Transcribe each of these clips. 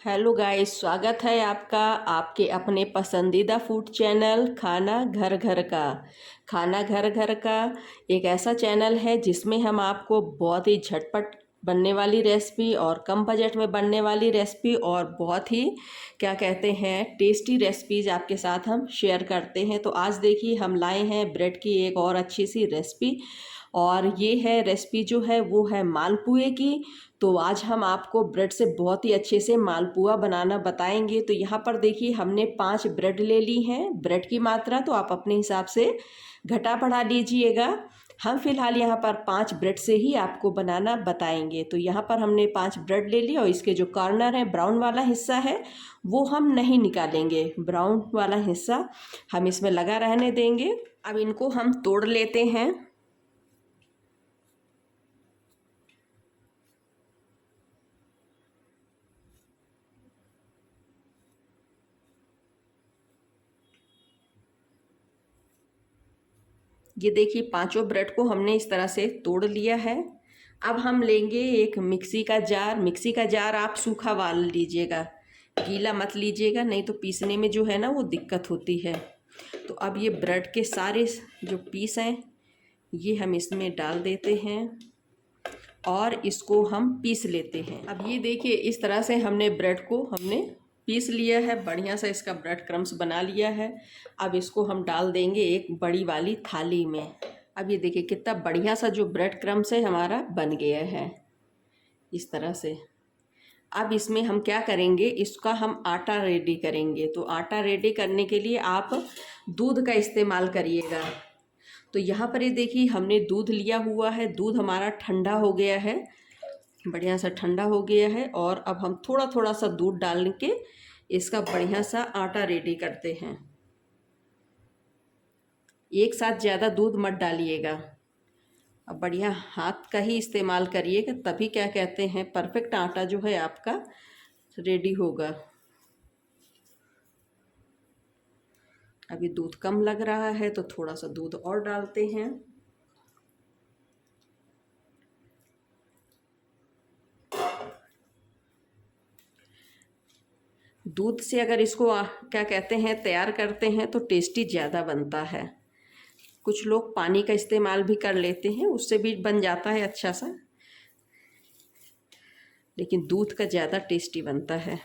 Hello guys, स्वागत है आपका आपके अपने पसंदीदा फूड चैनल खाना घर घर का। खाना घर घर का एक ऐसा चैनल है जिसमें हम आपको बहुत ही झटपट बनने वाली रेसिपी और कम बजट में बनने वाली रेसिपी और बहुत ही क्या कहते हैं टेस्टी रेसिपीज़ आपके साथ हम शेयर करते हैं। तो आज देखिए हम लाए हैं ब्रेड की एक और अच्छी सी रेसिपी, और ये है रेसिपी जो है वो है मालपुए की। तो आज हम आपको ब्रेड से बहुत ही अच्छे से मालपुआ बनाना बताएंगे। तो यहाँ पर देखिए हमने 5 ब्रेड ले ली हैं। ब्रेड की मात्रा तो आप अपने हिसाब से घटा बढ़ा लीजिएगा। हम फिलहाल यहाँ पर 5 ब्रेड से ही आपको बनाना बताएंगे। तो यहाँ पर हमने 5 ब्रेड ले लिया और इसके जो कॉर्नर है, ब्राउन वाला हिस्सा है, वो हम नहीं निकालेंगे। ब्राउन वाला हिस्सा हम इसमें लगा रहने देंगे। अब इनको हम तोड़ लेते हैं। ये देखिए पांचों ब्रेड को हमने इस तरह से तोड़ लिया है। अब हम लेंगे एक मिक्सी का जार। मिक्सी का जार आप सूखा वाल लीजिएगा, गीला मत लीजिएगा, नहीं तो पीसने में जो है ना वो दिक्कत होती है। तो अब ये ब्रेड के सारे जो पीस हैं ये हम इसमें डाल देते हैं और इसको हम पीस लेते हैं। अब ये देखिए इस तरह से हमने ब्रेड को पीस लिया है, बढ़िया सा इसका ब्रेड क्रम्स बना लिया है। अब इसको हम डाल देंगे एक बड़ी वाली थाली में। अब ये देखिए कितना बढ़िया सा जो ब्रेड क्रम्स है हमारा बन गया है इस तरह से। अब इसमें हम क्या करेंगे, इसका हम आटा रेडी करेंगे। तो आटा रेडी करने के लिए आप दूध का इस्तेमाल करिएगा। तो यहाँ पर ये देखिए हमने दूध लिया हुआ है। दूध हमारा ठंडा हो गया है, बढ़िया सा ठंडा हो गया है। और अब हम थोड़ा थोड़ा सा दूध डाल के इसका बढ़िया सा आटा रेडी करते हैं। एक साथ ज़्यादा दूध मत डालिएगा। अब बढ़िया हाथ का ही इस्तेमाल करिएगा, तभी क्या कहते हैं परफेक्ट आटा जो है आपका रेडी होगा। अभी दूध कम लग रहा है तो थोड़ा सा दूध और डालते हैं। दूध से अगर इसको क्या कहते हैं तैयार करते हैं तो टेस्टी ज़्यादा बनता है। कुछ लोग पानी का इस्तेमाल भी कर लेते हैं, उससे भी बन जाता है अच्छा सा, लेकिन दूध का ज़्यादा टेस्टी बनता है।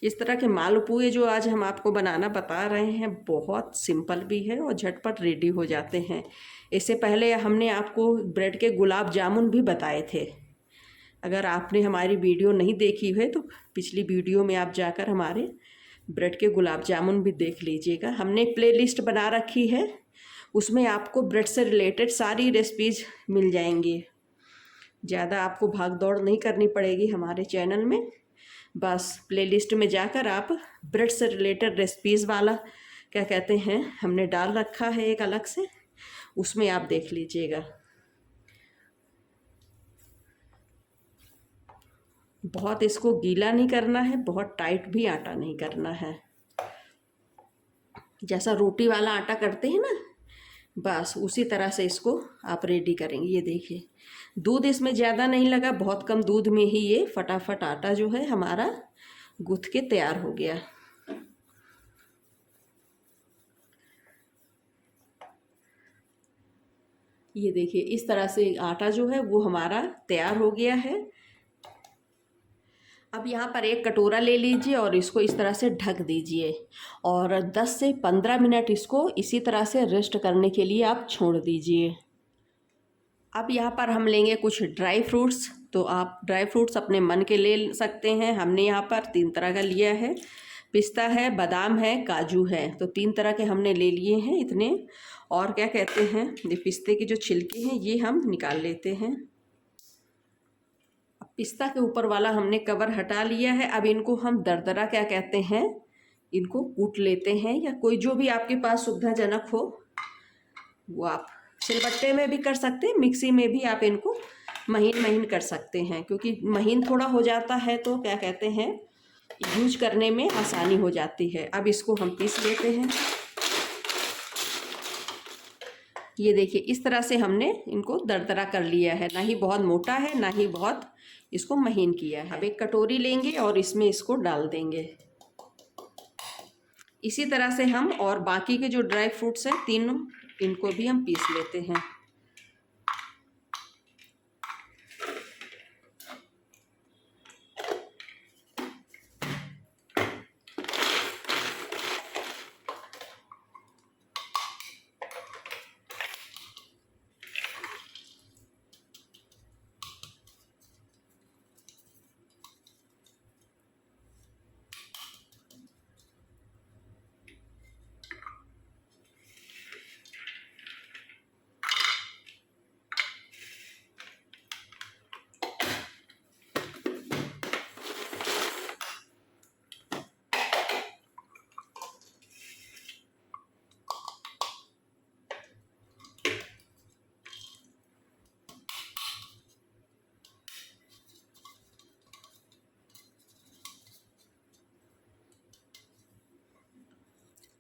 इस तरह के मालपुए जो आज हम आपको बनाना बता रहे हैं बहुत सिंपल भी है और झटपट रेडी हो जाते हैं। इससे पहले हमने आपको ब्रेड के गुलाब जामुन भी बताए थे। अगर आपने हमारी वीडियो नहीं देखी है तो पिछली वीडियो में आप जाकर हमारे ब्रेड के गुलाब जामुन भी देख लीजिएगा। हमने प्लेलिस्ट बना रखी है, उसमें आपको ब्रेड से रिलेटेड सारी रेसिपीज़ मिल जाएंगी। ज़्यादा आपको भाग दौड़ नहीं करनी पड़ेगी हमारे चैनल में। बस प्लेलिस्ट में जाकर आप ब्रेड से रिलेटेड रेसिपीज़ वाला क्या कहते हैं हमने डाल रखा है एक अलग से, उसमें आप देख लीजिएगा। बहुत इसको गीला नहीं करना है, बहुत टाइट भी आटा नहीं करना है। जैसा रोटी वाला आटा करते हैं ना, बस उसी तरह से इसको आप रेडी करेंगे। ये देखिए दूध इसमें ज़्यादा नहीं लगा, बहुत कम दूध में ही ये फटाफट आटा जो है हमारा गूँथ के तैयार हो गया। ये देखिए इस तरह से आटा जो है वो हमारा तैयार हो गया है। अब यहाँ पर एक कटोरा ले लीजिए और इसको इस तरह से ढक दीजिए और 10 से 15 मिनट इसको इसी तरह से रेस्ट करने के लिए आप छोड़ दीजिए। अब यहाँ पर हम लेंगे कुछ ड्राई फ्रूट्स। तो आप ड्राई फ्रूट्स अपने मन के ले सकते हैं। हमने यहाँ पर 3 तरह का लिया है, पिस्ता है, बादाम है, काजू है। तो 3 तरह के हमने ले लिए हैं इतने। और क्या कहते हैं ये पिस्ते के जो छिलके हैं ये हम निकाल लेते हैं। पिस्ता के ऊपर वाला हमने कवर हटा लिया है। अब इनको हम दरदरा क्या कहते हैं इनको कूट लेते हैं, या कोई जो भी आपके पास सुविधाजनक हो वो आप सिलबट्टे में भी कर सकते हैं, मिक्सी में भी आप इनको महीन महीन कर सकते हैं। क्योंकि महीन थोड़ा हो जाता है तो क्या कहते हैं यूज करने में आसानी हो जाती है। अब इसको हम पीस लेते हैं। ये देखिए इस तरह से हमने इनको दरदरा कर लिया है, ना ही बहुत मोटा है ना ही बहुत इसको महीन किया है। अब एक कटोरी लेंगे और इसमें इसको डाल देंगे। इसी तरह से हम और बाकी के जो ड्राई फ्रूट्स हैं तीनों, इनको भी हम पीस लेते हैं।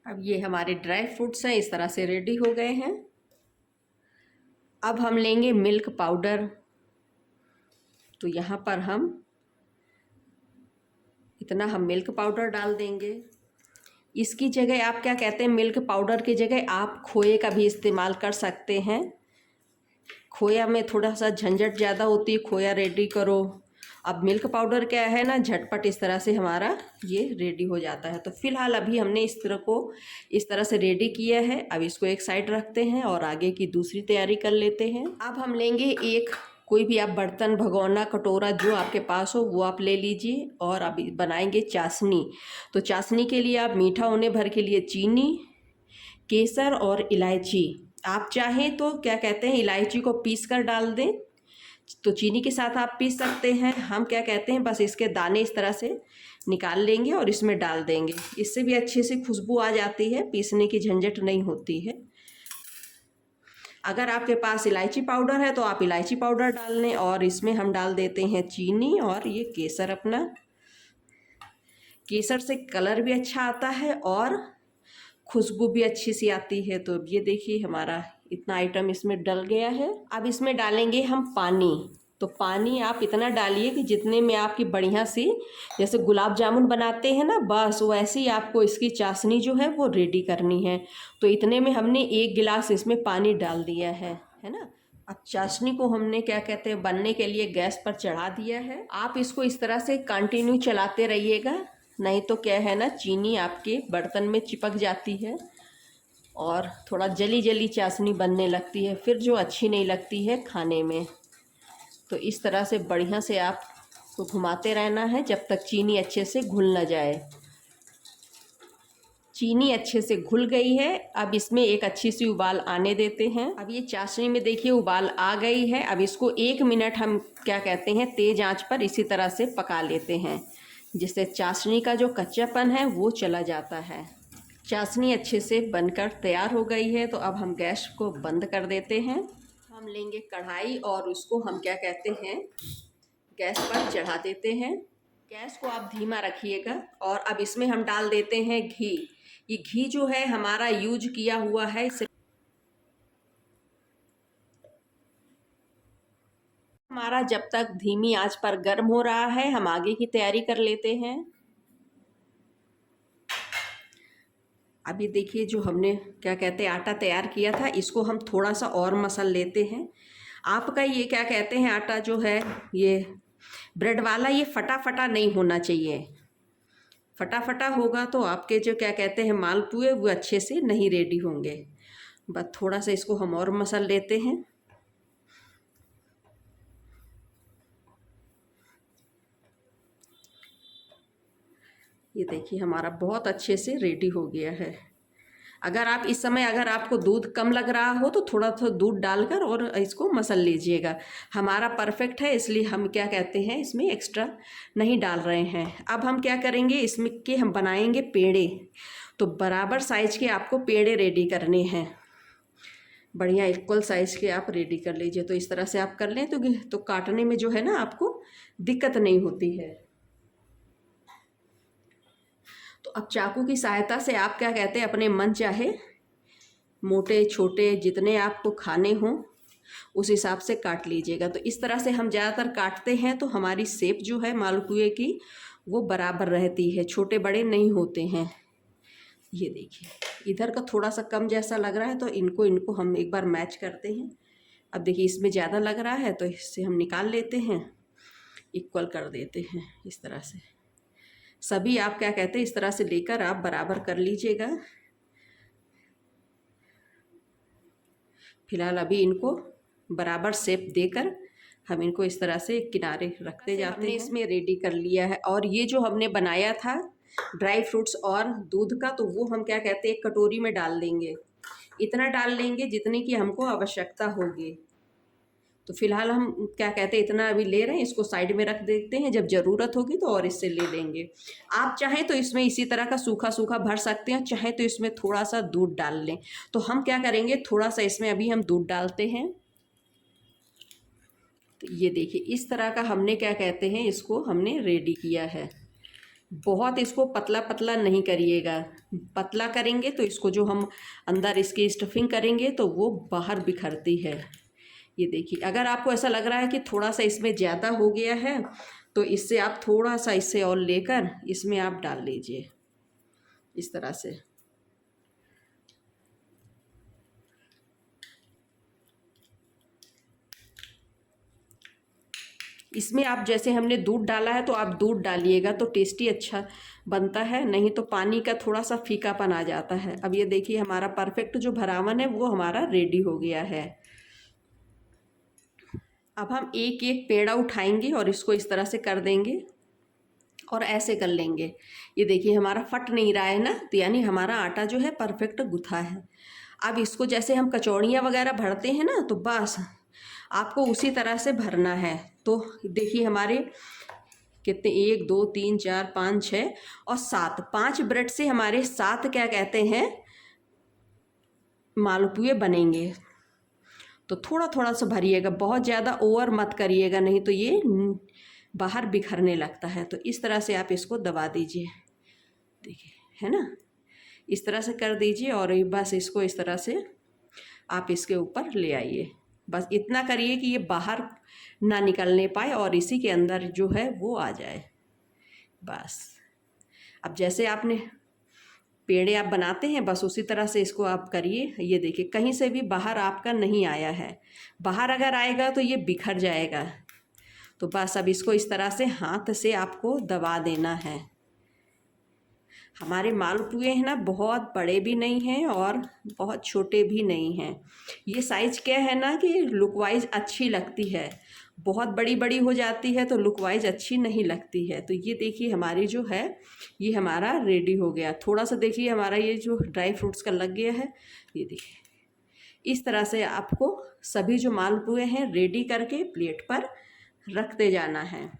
अब ये हमारे ड्राई फ्रूट्स हैं, इस तरह से रेडी हो गए हैं। अब हम लेंगे मिल्क पाउडर। तो यहाँ पर हम इतना हम मिल्क पाउडर डाल देंगे। इसकी जगह आप क्या कहते हैं, मिल्क पाउडर की जगह आप खोए का भी इस्तेमाल कर सकते हैं। खोया में थोड़ा सा झंझट ज़्यादा होती है, खोया रेडी करो। अब मिल्क पाउडर क्या है ना, झटपट इस तरह से हमारा ये रेडी हो जाता है। तो फिलहाल अभी हमने इस तरह से रेडी किया है। अब इसको एक साइड रखते हैं और आगे की दूसरी तैयारी कर लेते हैं। अब हम लेंगे एक कोई भी आप बर्तन, भगोना, कटोरा जो आपके पास हो वो आप ले लीजिए और अब बनाएंगे चाशनी। तो चाशनी के लिए आप मीठा होने भर के लिए चीनी, केसर और इलायची, आप चाहें तो क्या कहते हैं इलायची को पीस कर डाल दें, तो चीनी के साथ आप पीस सकते हैं। हम क्या कहते हैं बस इसके दाने इस तरह से निकाल लेंगे और इसमें डाल देंगे। इससे भी अच्छे से खुशबू आ जाती है, पीसने की झंझट नहीं होती है। अगर आपके पास इलायची पाउडर है तो आप इलायची पाउडर डाल लें और इसमें हम डाल देते हैं चीनी और ये केसर अपना। केसर से कलर भी अच्छा आता है और खुशबू भी अच्छी सी आती है। तो ये देखिए हमारा इतना आइटम इसमें डल गया है। अब इसमें डालेंगे हम पानी। तो पानी आप इतना डालिए कि जितने में आपकी बढ़िया सी, जैसे गुलाब जामुन बनाते हैं ना, बस वैसे ही आपको इसकी चाशनी जो है वो रेडी करनी है। तो इतने में हमने 1 गिलास इसमें पानी डाल दिया है ना। अब चाशनी को हमने क्या कहते हैं बनने के लिए गैस पर चढ़ा दिया है। आप इसको इस तरह से कंटिन्यू चलाते रहिएगा, नहीं तो क्या है ना चीनी आपके बर्तन में चिपक जाती है और थोड़ा जली जली चाशनी बनने लगती है, फिर जो अच्छी नहीं लगती है खाने में। तो इस तरह से बढ़िया से आपको घुमाते रहना है जब तक चीनी अच्छे से घुल न जाए। चीनी अच्छे से घुल गई है। अब इसमें एक अच्छी सी उबाल आने देते हैं। अब ये चाशनी में देखिए उबाल आ गई है। अब इसको 1 मिनट हम क्या कहते हैं तेज आंच पर इसी तरह से पका लेते हैं, जिससे चाशनी का जो कच्चापन है वो चला जाता है। चाशनी अच्छे से बनकर तैयार हो गई है। तो अब हम गैस को बंद कर देते हैं। हम लेंगे कढ़ाई और उसको हम क्या कहते हैं गैस पर चढ़ा देते हैं। गैस को आप धीमा रखिएगा और अब इसमें हम डाल देते हैं घी। ये घी जो है हमारा यूज किया हुआ है। इसे हमारा जब तक धीमी आंच पर गर्म हो रहा है हम आगे की तैयारी कर लेते हैं। अभी देखिए जो हमने क्या कहते हैं आटा तैयार किया था, इसको हम थोड़ा सा और मसल लेते हैं। आपका ये क्या कहते हैं आटा जो है ये ब्रेड वाला, ये फटा फटा नहीं होना चाहिए। फटा फटा होगा तो आपके जो क्या कहते हैं मालपुए वो अच्छे से नहीं रेडी होंगे। बस थोड़ा सा इसको हम और मसल लेते हैं। ये देखिए हमारा बहुत अच्छे से रेडी हो गया है। अगर आप इस समय अगर आपको दूध कम लग रहा हो तो थोड़ा सा दूध डालकर और इसको मसल लीजिएगा। हमारा परफेक्ट है इसलिए हम क्या कहते हैं इसमें एक्स्ट्रा नहीं डाल रहे हैं। अब हम क्या करेंगे इसमें के हम बनाएंगे पेड़े। तो बराबर साइज के आपको पेड़े रेडी करने हैं, बढ़िया इक्वल साइज के आप रेडी कर लीजिए। तो इस तरह से आप कर लें तो काटने में जो है ना आपको दिक्कत नहीं होती है। तो अब चाकू की सहायता से आप क्या कहते हैं अपने मन चाहे मोटे छोटे जितने आपको खाने हों उस हिसाब से काट लीजिएगा। तो इस तरह से हम ज़्यादातर काटते हैं तो हमारी शेप जो है मालपुए की वो बराबर रहती है, छोटे बड़े नहीं होते हैं। ये देखिए इधर का थोड़ा सा कम जैसा लग रहा है तो इनको हम एक बार मैच करते हैं। अब देखिए इसमें ज़्यादा लग रहा है तो इससे हम निकाल लेते हैं, इक्वल कर देते हैं इस तरह से। सभी आप क्या कहते हैं इस तरह से लेकर आप बराबर कर लीजिएगा। फिलहाल अभी इनको बराबर शेप देकर हम इनको इस तरह से किनारे रखते जाते हैं। हमने इसमें रेडी कर लिया है और ये जो हमने बनाया था ड्राई फ्रूट्स और दूध का तो वो हम क्या कहते हैं एक कटोरी में डाल देंगे। इतना डाल लेंगे जितनी की हमको आवश्यकता होगी। तो फिलहाल हम क्या कहते हैं इतना अभी ले रहे हैं, इसको साइड में रख देते हैं, जब ज़रूरत होगी तो और इससे ले लेंगे। आप चाहें तो इसमें इसी तरह का सूखा सूखा भर सकते हैं, चाहे तो इसमें थोड़ा सा दूध डाल लें। तो हम क्या करेंगे थोड़ा सा इसमें अभी हम दूध डालते हैं। तो ये देखिए इस तरह का हमने क्या कहते हैं इसको हमने रेडी किया है। बहुत इसको पतला पतला नहीं करिएगा, पतला करेंगे तो इसको जो हम अंदर इसकी स्टफिंग करेंगे तो वो बाहर बिखरती है। ये देखिए अगर आपको ऐसा लग रहा है कि थोड़ा सा इसमें ज़्यादा हो गया है तो इससे आप थोड़ा सा इससे और लेकर इसमें आप डाल लीजिए इस तरह से। इसमें आप जैसे हमने दूध डाला है तो आप दूध डालिएगा तो टेस्टी अच्छा बनता है, नहीं तो पानी का थोड़ा सा फीकापन आ जाता है। अब ये देखिए हमारा परफेक्ट जो भरावन है वो हमारा रेडी हो गया है। अब हम एक एक पेड़ा उठाएंगे और इसको इस तरह से कर देंगे और ऐसे कर लेंगे। ये देखिए हमारा फट नहीं रहा है ना, तो यानी हमारा आटा जो है परफेक्ट गुथा है। अब इसको जैसे हम कचौड़ियाँ वगैरह भरते हैं ना तो बस आपको उसी तरह से भरना है। तो देखिए हमारे कितने 1 2 3 4 5 6 और 7 5 ब्रेड से हमारे 7 क्या कहते हैं मालपुए बनेंगे। तो थोड़ा थोड़ा सा भरिएगा, बहुत ज़्यादा ओवर मत करिएगा, नहीं तो ये बाहर बिखरने लगता है। तो इस तरह से आप इसको दबा दीजिए, देखिए है ना, इस तरह से कर दीजिए और बस इसको इस तरह से आप इसके ऊपर ले आइए। बस इतना करिए कि ये बाहर ना निकलने पाए और इसी के अंदर जो है वो आ जाए बस। अब जैसे आपने पेड़े आप बनाते हैं बस उसी तरह से इसको आप करिए। ये देखिए कहीं से भी बाहर आपका नहीं आया है, बाहर अगर आएगा तो ये बिखर जाएगा। तो बस अब इसको इस तरह से हाथ से आपको दबा देना है। हमारे मालपुए हैं ना बहुत बड़े भी नहीं हैं और बहुत छोटे भी नहीं हैं। ये साइज़ क्या है ना कि लुक वाइज अच्छी लगती है, बहुत बड़ी बड़ी हो जाती है तो लुक वाइज अच्छी नहीं लगती है। तो ये देखिए हमारी जो है ये हमारा रेडी हो गया। थोड़ा सा देखिए हमारा ये जो ड्राई फ्रूट्स का लग गया है। ये देखिए इस तरह से आपको सभी जो मालपुए हैं रेडी करके प्लेट पर रखते जाना है।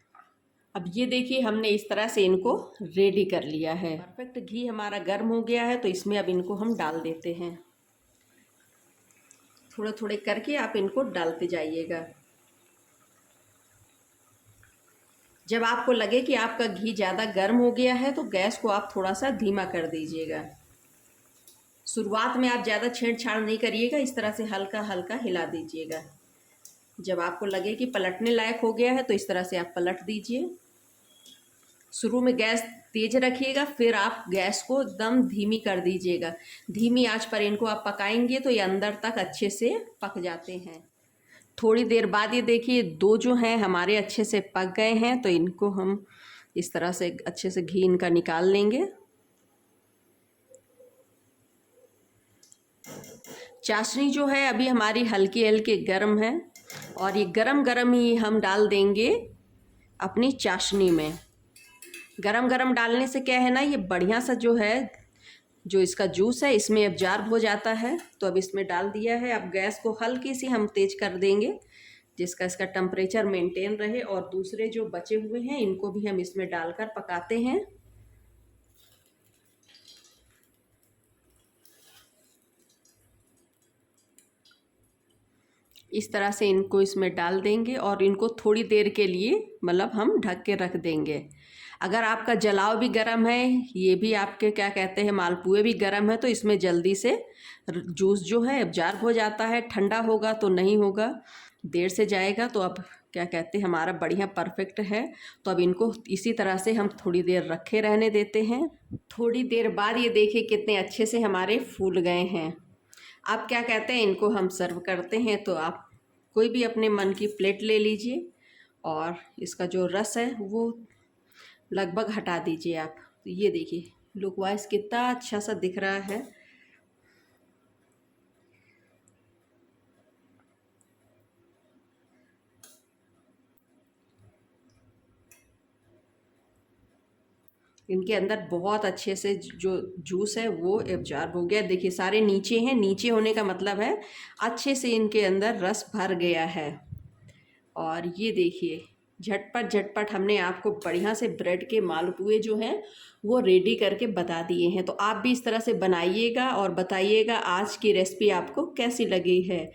अब ये देखिए हमने इस तरह से इनको रेडी कर लिया है। परफेक्ट घी हमारा गर्म हो गया है तो इसमें अब इनको हम डाल देते हैं। थोड़े थोड़े करके आप इनको डालते जाइएगा। जब आपको लगे कि आपका घी ज़्यादा गर्म हो गया है तो गैस को आप थोड़ा सा धीमा कर दीजिएगा। शुरुआत में आप ज़्यादा छेड़छाड़ नहीं करिएगा, इस तरह से हल्का हल्का हिला दीजिएगा। जब आपको लगे कि पलटने लायक हो गया है तो इस तरह से आप पलट दीजिए। शुरू में गैस तेज रखिएगा, फिर आप गैस को एकदम धीमी कर दीजिएगा। धीमी आंच पर इनको आप पकाएंगे तो ये अंदर तक अच्छे से पक जाते हैं। थोड़ी देर बाद ये देखिए दो जो हैं हमारे अच्छे से पक गए हैं तो इनको हम इस तरह से अच्छे से घी इनका निकाल लेंगे। चाशनी जो है अभी हमारी हल्की हल्की गर्म है और ये गरम गरम ही हम डाल देंगे अपनी चाशनी में। गरम गरम डालने से क्या है ना ये बढ़िया सा जो है जो इसका जूस है इसमें एब्जॉर्ब हो जाता है। तो अब इसमें डाल दिया है। अब गैस को हल्की सी हम तेज कर देंगे जिसका इसका टेम्परेचर मेंटेन रहे और दूसरे जो बचे हुए हैं इनको भी हम इसमें डालकर पकाते हैं। इस तरह से इनको इसमें डाल देंगे और इनको थोड़ी देर के लिए मतलब हम ढक के रख देंगे। अगर आपका जलाव भी गर्म है, ये भी आपके क्या कहते हैं मालपुए भी गर्म है, तो इसमें जल्दी से जूस जो है एब्जॉर्ब हो जाता है। ठंडा होगा तो नहीं होगा, देर से जाएगा। तो अब क्या कहते हैं हमारा बढ़िया परफेक्ट है। तो अब इनको इसी तरह से हम थोड़ी देर रखे रहने देते हैं। थोड़ी देर बाद ये देखिए कितने अच्छे से हमारे फूल गए हैं। अब क्या कहते हैं इनको हम सर्व करते हैं। तो आप कोई भी अपने मन की प्लेट ले लीजिए और इसका जो रस है वो लगभग हटा दीजिए आप। तो ये देखिए लुक वाइज कितना अच्छा सा दिख रहा है। इनके अंदर बहुत अच्छे से जो जूस है वो एब्जॉर्ब हो गया। देखिए सारे नीचे हैं, नीचे होने का मतलब है अच्छे से इनके अंदर रस भर गया है। और ये देखिए झटपट झटपट हमने आपको बढ़िया से ब्रेड के मालपुए जो हैं वो रेडी करके बता दिए हैं। तो आप भी इस तरह से बनाइएगा और बताइएगा आज की रेसिपी आपको कैसी लगी है।